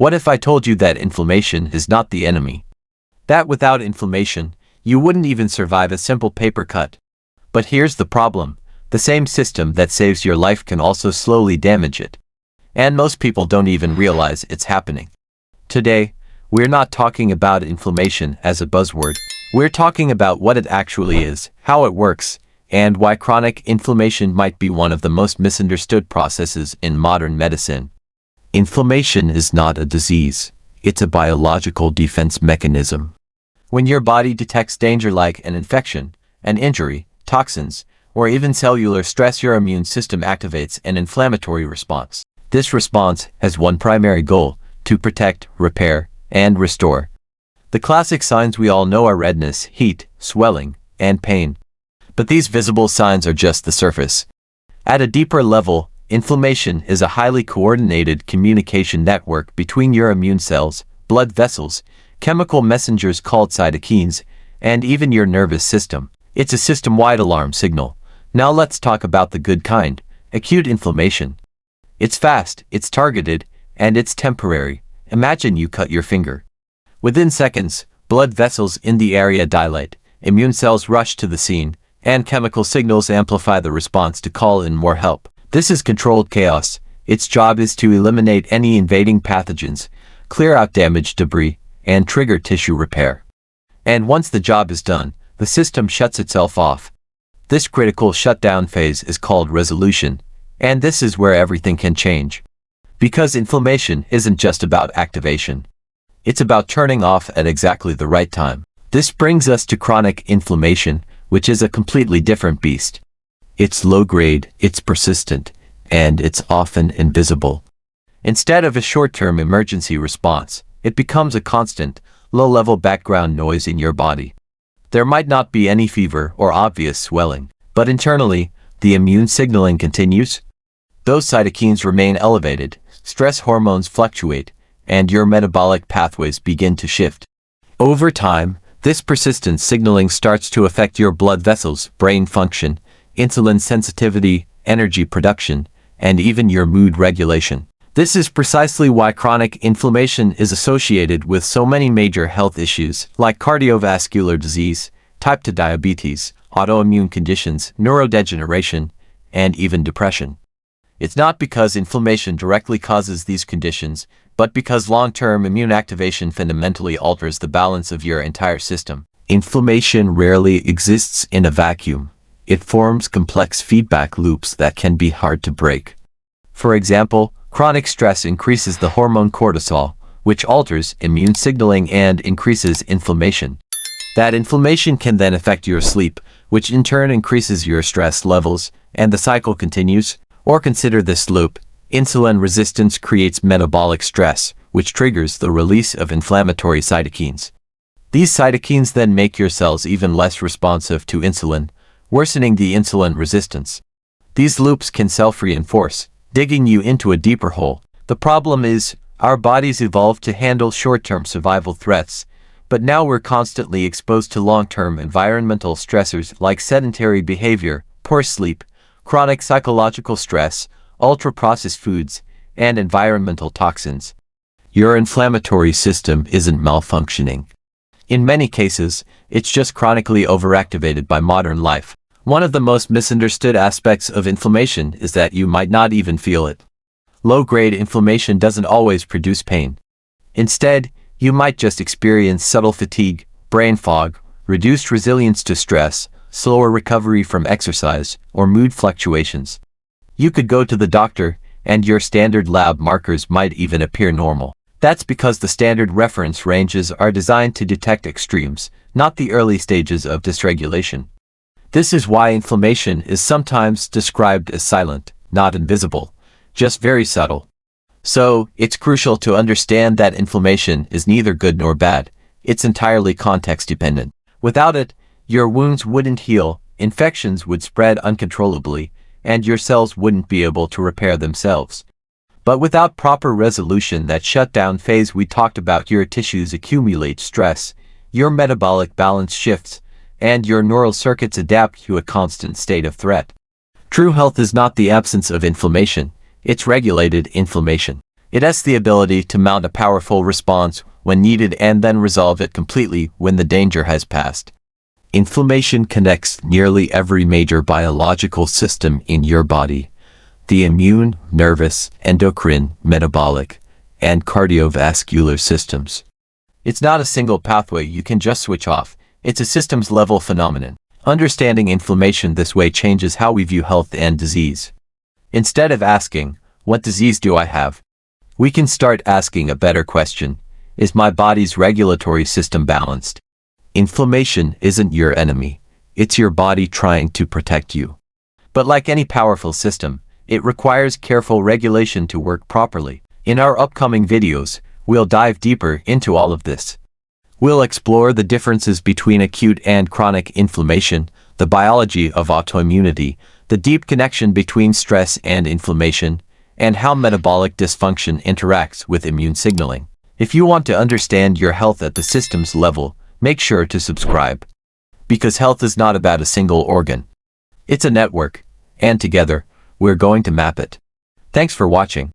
What if I told you that inflammation is not the enemy? That without inflammation, you wouldn't even survive a simple paper cut. But here's the problem. The same system that saves your life can also slowly damage it. And most people don't even realize it's happening. Today, we're not talking about inflammation as a buzzword. We're talking about what it actually is, how it works, and why chronic inflammation might be one of the most misunderstood processes in modern medicine. Inflammation is not a disease. It's a biological defense mechanism. When your body detects danger like an infection, an injury, toxins, or even cellular stress, your immune system activates an inflammatory response. This response has one primary goal: to protect, repair, and restore. The classic signs we all know are redness, heat, swelling, and pain. But these visible signs are just the surface. At a deeper level, inflammation is a highly coordinated communication network between your immune cells, blood vessels, chemical messengers called cytokines, and even your nervous system. It's a system-wide alarm signal. Now let's talk about the good kind, acute inflammation. It's fast, it's targeted, and it's temporary. Imagine you cut your finger. Within seconds, blood vessels in the area dilate, immune cells rush to the scene, and chemical signals amplify the response to call in more help. This is controlled chaos. Its job is to eliminate any invading pathogens, clear out damaged debris, and trigger tissue repair. And once the job is done, the system shuts itself off. This critical shutdown phase is called resolution, and this is where everything can change. Because inflammation isn't just about activation. It's about turning off at exactly the right time. This brings us to chronic inflammation, which is a completely different beast. It's low-grade, it's persistent, and it's often invisible. Instead of a short-term emergency response, it becomes a constant, low-level background noise in your body. There might not be any fever or obvious swelling, but internally, the immune signaling continues. Those cytokines remain elevated, stress hormones fluctuate, and your metabolic pathways begin to shift. Over time, this persistent signaling starts to affect your blood vessels, brain function, insulin sensitivity, energy production, and even your mood regulation. This is precisely why chronic inflammation is associated with so many major health issues like cardiovascular disease, type 2 diabetes, autoimmune conditions, neurodegeneration, and even depression. It's not because inflammation directly causes these conditions, but because long-term immune activation fundamentally alters the balance of your entire system. Inflammation rarely exists in a vacuum. It forms complex feedback loops that can be hard to break. For example, chronic stress increases the hormone cortisol, which alters immune signaling and increases inflammation. That inflammation can then affect your sleep, which in turn increases your stress levels, and the cycle continues. Or consider this loop. Insulin resistance creates metabolic stress, which triggers the release of inflammatory cytokines. These cytokines then make your cells even less responsive to insulin, worsening the insulin resistance. These loops can self-reinforce, digging you into a deeper hole. The problem is, our bodies evolved to handle short-term survival threats, but now we're constantly exposed to long-term environmental stressors like sedentary behavior, poor sleep, chronic psychological stress, ultra-processed foods, and environmental toxins. Your inflammatory system isn't malfunctioning. In many cases, it's just chronically overactivated by modern life. One of the most misunderstood aspects of inflammation is that you might not even feel it. Low-grade inflammation doesn't always produce pain. Instead, you might just experience subtle fatigue, brain fog, reduced resilience to stress, slower recovery from exercise, or mood fluctuations. You could go to the doctor, and your standard lab markers might even appear normal. That's because the standard reference ranges are designed to detect extremes, not the early stages of dysregulation. This is why inflammation is sometimes described as silent, not invisible, just very subtle. So, it's crucial to understand that inflammation is neither good nor bad. It's entirely context-dependent. Without it, your wounds wouldn't heal, infections would spread uncontrollably, and your cells wouldn't be able to repair themselves. But without proper resolution, that shutdown phase we talked about, your tissues accumulate stress, your metabolic balance shifts, and your neural circuits adapt to a constant state of threat. True health is not the absence of inflammation, it's regulated inflammation. It has the ability to mount a powerful response when needed and then resolve it completely when the danger has passed. Inflammation connects nearly every major biological system in your body: the immune, nervous, endocrine, metabolic, and cardiovascular systems. It's not a single pathway you can just switch off. It's a systems-level phenomenon. Understanding inflammation this way changes how we view health and disease. Instead of asking, "What disease do I have?" we can start asking a better question: is my body's regulatory system balanced? Inflammation isn't your enemy. It's your body trying to protect you. But like any powerful system, it requires careful regulation to work properly. In our upcoming videos, we'll dive deeper into all of this. We'll explore the differences between acute and chronic inflammation, the biology of autoimmunity, the deep connection between stress and inflammation, and how metabolic dysfunction interacts with immune signaling. If you want to understand your health at the systems level, make sure to subscribe. Because health is not about a single organ. It's a network, and together, we're going to map it. Thanks for watching.